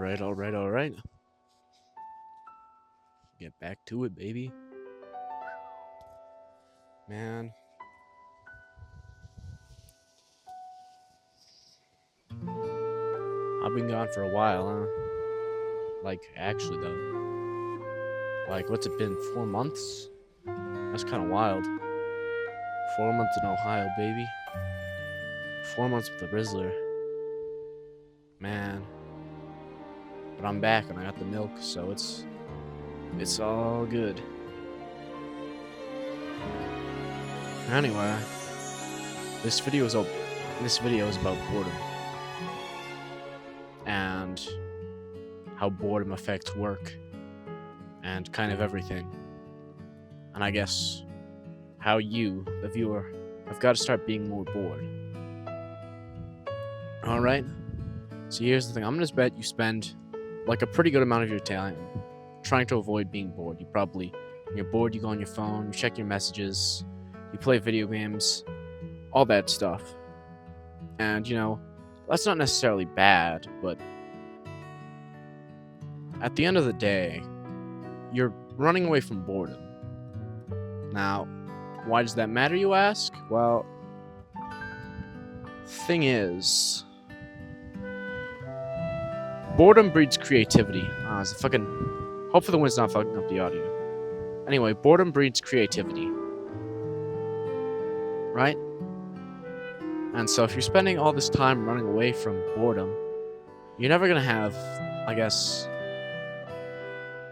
Alright. Get back to it, baby. Man. I've been gone for a while, huh? Like, actually, though. Like, what's it been? 4 months? That's kind of wild. 4 months in Ohio, baby. 4 months with the Rizzler. Man. But I'm back and I got the milk, so it's all good. Anyway, this video is about boredom and how boredom affects work and kind of everything. And I guess how you, the viewer, have got to start being more bored. Alright? So here's the thing. I'm gonna bet you spend like a pretty good amount of your time trying to avoid being bored. When you're bored, you go on your phone, you check your messages, you play video games, all that stuff. And, that's not necessarily bad, but at the end of the day, you're running away from boredom. Now, why does that matter, you ask? Well, thing is, boredom breeds creativity. Hopefully the wind's not fucking up the audio. Anyway, boredom breeds creativity. Right? And so if you're spending all this time running away from boredom, you're never gonna have, I guess,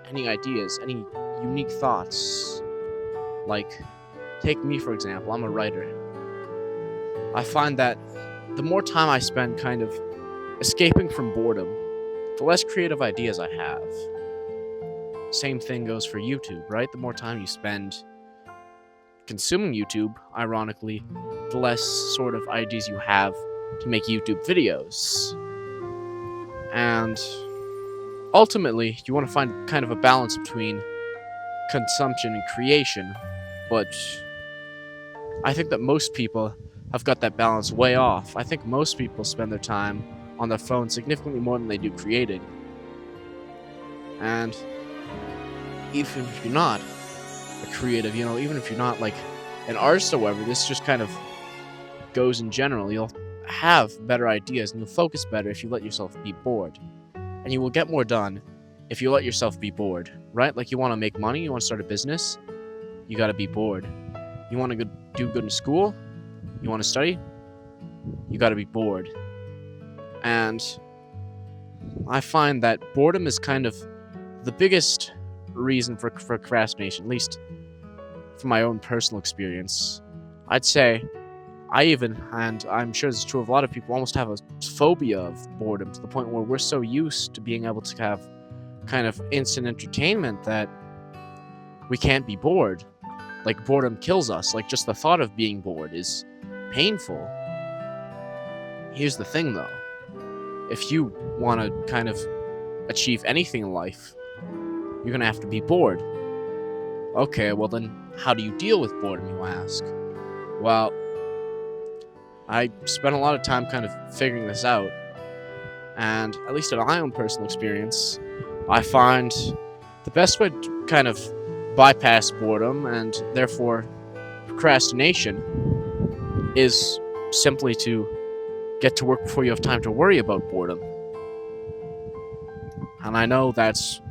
any ideas, any unique thoughts. Like, take me for example, I'm a writer. I find that the more time I spend kind of escaping from boredom, the less creative ideas I have. Same thing goes for YouTube, right? The more time you spend consuming YouTube, ironically, the less sort of ideas you have to make YouTube videos. And ultimately, you want to find kind of a balance between consumption and creation, but I think that most people have got that balance way off. I think most people spend their time on their phone significantly more than they do creating. And even if you're not a creative, even if you're not like an artist or whatever, this just kind of goes in general. You'll have better ideas and you'll focus better if you let yourself be bored. And you will get more done if you let yourself be bored, right? Like, you want to make money, you want to start a business, you got to be bored. You want to do good in school, you want to study, you got to be bored. And I find that boredom is kind of the biggest reason for procrastination, at least from my own personal experience. I'd say and I'm sure this is true of a lot of people, almost have a phobia of boredom to the point where we're so used to being able to have kind of instant entertainment that we can't be bored. Like, boredom kills us. Like, just the thought of being bored is painful. Here's the thing, though. If you want to kind of achieve anything in life, you're going to have to be bored. Okay, well then, how do you deal with boredom, you ask? Well, I spent a lot of time kind of figuring this out, and at least in my own personal experience, I find the best way to kind of bypass boredom, and therefore procrastination, is simply to get to work before you have time to worry about boredom. And I know that's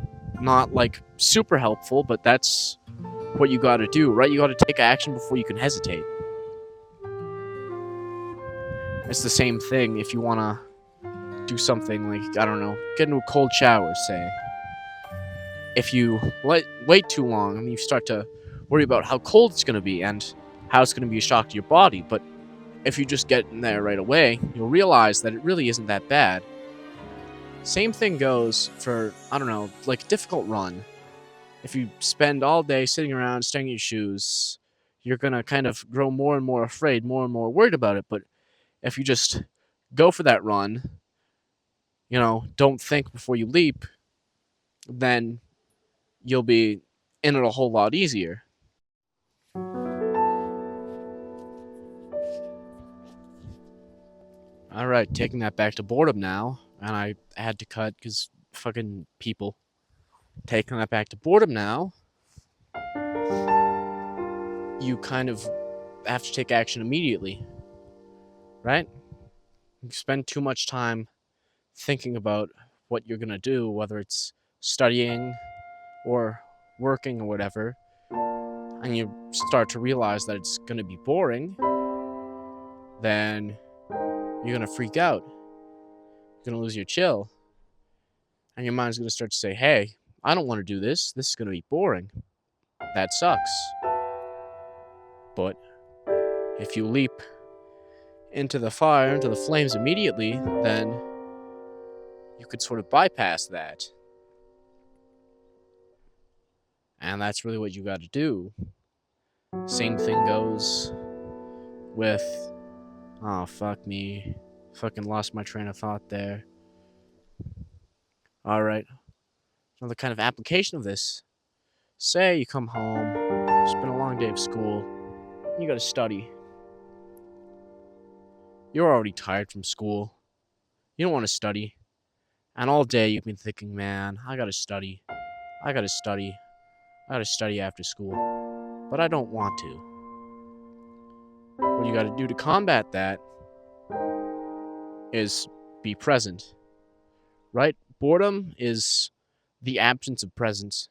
not like super helpful, but that's what you gotta do, right? You gotta take action before you can hesitate. It's the same thing if you wanna do something like, I don't know, get into a cold shower, say. If you wait too long, and you start to worry about how cold it's gonna be and how it's gonna be a shock to your body, but if you just get in there right away, you'll realize that it really isn't that bad. Same thing goes for, I don't know, like a difficult run. If you spend all day sitting around staring at your shoes, you're gonna kind of grow more and more afraid, more and more worried about it. But if you just go for that run, don't think before you leap, then you'll be in it a whole lot easier. Alright, taking that back to boredom now, and I had to cut because fucking people. Taking that back to boredom now, you kind of have to take action immediately, right? You spend too much time thinking about what you're gonna do, whether it's studying or working or whatever, and you start to realize that it's gonna be boring, then you're gonna freak out. You're gonna lose your chill. And your mind's gonna start to say, hey, I don't wanna do this. This is gonna be boring. That sucks. But if you leap into the fire, into the flames immediately, then you could sort of bypass that. And that's really what you gotta do. Same thing goes with... Oh, fuck me. Fucking lost my train of thought there. Alright. Another kind of application of this. Say you come home, it's been a long day of school, you gotta study. You're already tired from school. You don't want to study. And all day you've been thinking, man, I gotta study. I gotta study. I gotta study after school. But I don't want to. What you gotta do to combat that is be present. Right? Boredom is the absence of presence.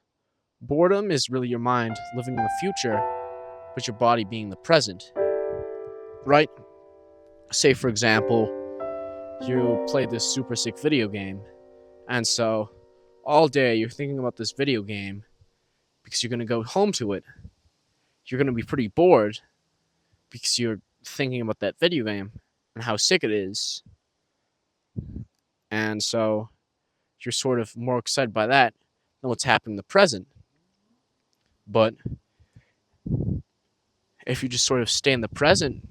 Boredom is really your mind living in the future, but your body being the present. Right? Say, for example, you play this super sick video game, and so all day you're thinking about this video game because you're going to go home to it. You're going to be pretty bored because you're thinking about that video game and how sick it is. And so you're sort of more excited by that than what's happening in the present. But if you just sort of stay in the present